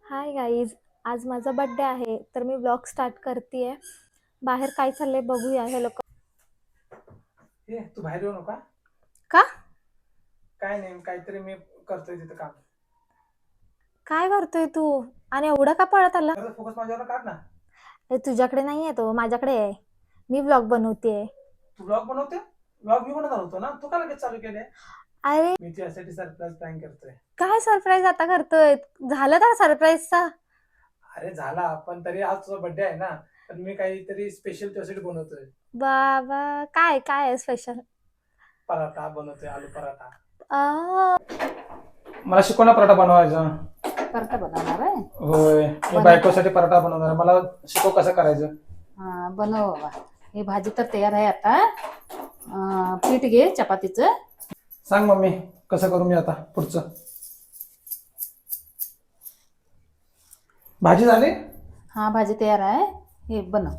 Hi guys, आज माझा birthday आहे तर मी व्लॉग स्टार्ट करतेय. बाहेर काय चाललंय बघूया. हे लोक तू बाहेर येऊ नका. का काय नाही, काहीतरी मी करतोय तिथं काम. काय करतोय तू आणि एवढं का पळत आला? फोकस माझ्यावर काढ ना. हे तुझ्याकडे नाहीये, तो माझ्याकडे आहे. मी व्लॉग बनवतेय. तू ब्लॉग बनवते? ब्लॉग मी बनवणार होतो ना, तू का लगेच चालू केले? अरे मी त्यासाठी सरप्राईज प्लॅन करतोय. काय सरप्राईज आता करतोय? झालं का सरप्राईजचा? अरे झाला, पण तरी आज तुझा बर्थडे आहे ना, तर मी काहीतरी स्पेशल त्यासाठी बनवतोय. बाबा काय काय आहे स्पेशल? पराठा बनवतोय, आलू पराठा. आ मला शिकव ना पराठा बनवायचा. पराठा बनवणार आहे. होय, मी बायकोसाठी पराठा बनवणार आहे. मला शिकव कसं करायचं. हा बनव बाबा. ही भाजी तर तयार आहे आता. पीठ घे चपातीचं. सांग मम्मी कसं करू मी आता पुढचं. भाजी झाली? हा भाजी तयार आहे, हे बनव.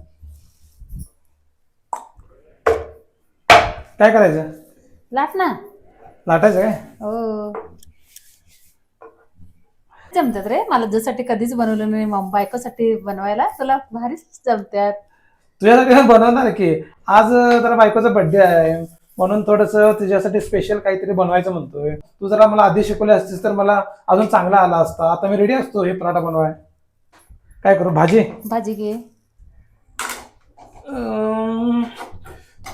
काय करायचं? लाट ना. लाटायचं काय? हो जमतात रे. मला तुझ्यासाठी कधीच बनवलं नाही, बायकोसाठी बनवायला तुला भारीच जमतात. तुझ्यासाठी बनवणार की. आज जरा बायकोचा बर्थडे आहे म्हणून थोडस तुझ्यासाठी स्पेशल काहीतरी बनवायचं म्हणतोय. तू जरा मला आधी शिकवले असतीस तर मला अजून चांगला आला असता. आता मी रेडी असतो हे पराठा बनवाय. काय करू? भाजी घे.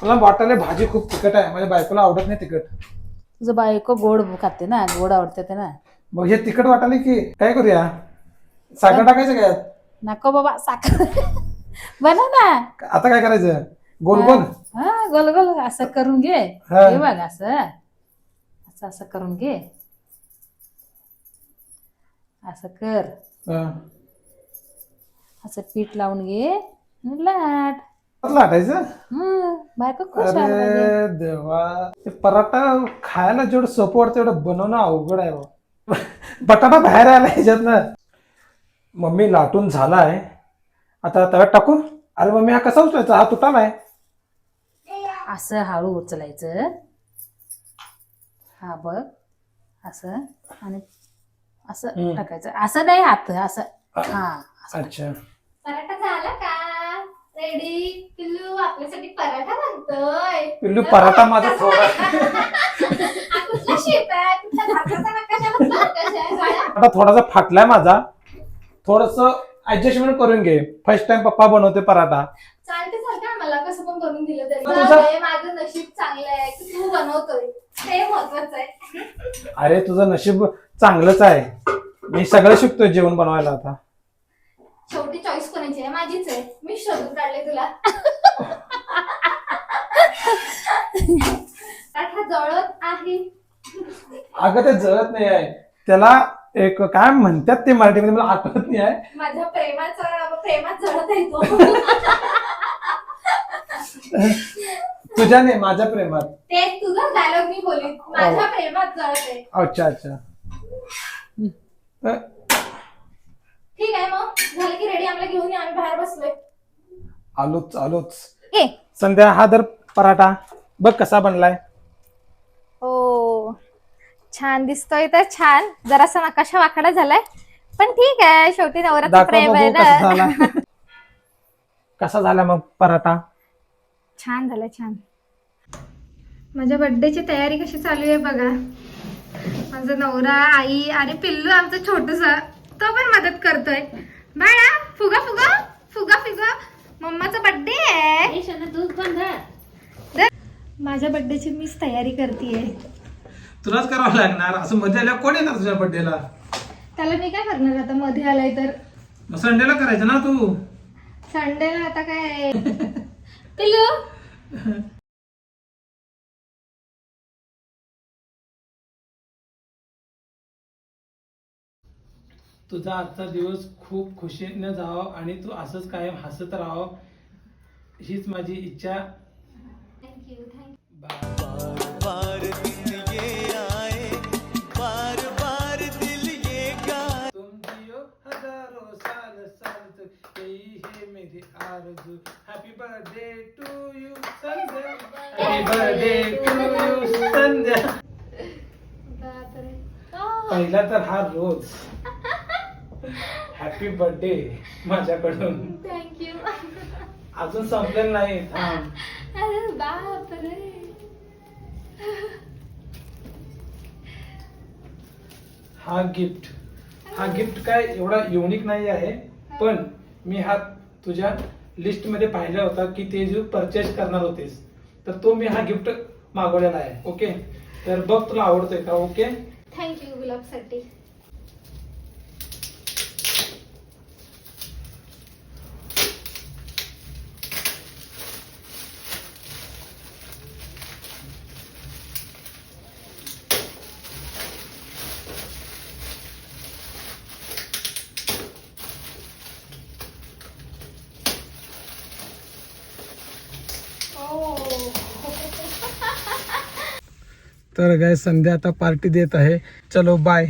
मला वाटलं भाजी खूप तिखट आहे, माझ्या बायकोला आवडत नाही तिखट. तुझं बायको गोड खाते ना, गोड आवडते ते ना. मग हे तिखट वाटाले की काय करूया? साखर टाकायचं काय? नको बाबा, साखर बनव ना. आता काय करायचं? गोल गोल. हा गोल गोल असं करून घे. हा. हे बघ असं असं असं करून घे. असं कर. असं पीठ लावून घे आणि लाट. लाटायचं? बायको खुश आहे पाहिजे. अरे देवा, ते पराठा खायला जेवढं सोपं वाटतं तेवढं बनवणं अवघड आहे हो. बटाटा बाहेर आला ह्याच्यातनं. मम्मी लाटून झालाय, आता तव्यात टाकू. अरे मम्मी हा कसा उचलायचा? हा तुटालाय. असं हळू उचलायचं. हा बघ असं आणि असं टाकायचं. असं नाही, हात असं. हा अच्छा, पराठा झाला का? रेडी? पिल्लू आपल्यासाठी पराठा बनतोय. पिल्लू पराठा माझा थोडा कुठला शेप आहे? कुठल्या भाताचा नकाशा आहे? आता थोडासा फाटलाय माझा. थोडस ऍडजस्टमेंट करून घे. फर्स्ट टाइम पप्पा बनवते पराठा. चालते चालते, मला कसं पण बनवून दिलं तरी तुझं- चालतंय. माझं नशीब चांगलं आहे की तू बनवतोय, ते महत्वाचं आहे. अरे तुझं नशीब चांगलंच आहे. मी सगळं शिकतोय जेवण बनवायला आता. शेवटी चॉईस कोणाची आहे? माझीच आहे. मी शोधून काढले तुला. पराठा जळत आहे. अगं ते जळत नाही आहे, त्याला एक काय म्हणतात ते मराठीमध्ये मला आठवत नाही आहे. माझ्या प्रेमात जळत आहे तो. तुझ्या नाही, माझ्या प्रेमात. ते तुझा डायलॉग मी बोलीन. माझ्या प्रेमात जळत आहे. अच्छा अच्छा. ठीक आहे, मग झालं की रेडी? आम्हाला घेऊन या, आम्ही बाहेर बसलोय. आलोच आलोच. संध्या हा दर पराठा बघ कसा बनलाय. हो छान दिसतोय तर छान. जरासा नकाशा वाकडा झालाय पण ठीक आहे, शेवटी नवरात्र दाखव प्रेम बघू आहे कसा ना. झाला. कसा झाला मग पराठा? छान झालं छान. माझ्या बर्थडेची तयारी कशी चालू आहे बघा. माझा नवरा, आई आणि पिल्लू आमचं छोटूसा, तो पण मदत करतोय. बाळा फुगा फुगा फुगा फुगा, मम्माचा बर्थडे आहे. दूध बंद. माझ्या बर्थडेची मीच तयारी करतेय. तुलाच करावं लागणार. असं मध्ये आल्या कोण येणार तुझ्या बर्थडेला? त्याला मी काय करणार आता? मध्ये आलाय तर मग संडेला करायचं ना तू. संडेला आता काय? पिल्लू तुझा आजचा दिवस खूप खुशीने जावं आणि तू असंच कायम हसत राहावं, हीच माझी इच्छा. Thank you thank you. बार दिन ये आए, बार दिल ये गाए. तुम जियो हजारों साल साल तक, यही है मेरी आरज़ू. Happy birthday to you Sandhya. Happy birthday to you Sandhya. बापरे. पहिला तर हा रोज हॅपी बर्थडे माझ्याकडून. थँक्यू. अजून संपलेलं नाही, थांब. अरे बापरे. हा गिफ्ट काय एवढा युनिक नाही आहे, पण मी हा तुझ्या लिस्ट मध्ये पाहिला होता की ते जे परचेस करणार होतेस, तर तो मी हा गिफ्ट मागवलेला आहे. ओके, तर बघ तुला आवडतोय का. ओके, थँक्यू गुलाबसाठी. तर काय संध्या आता पार्टी देत आहे. चलो बाय.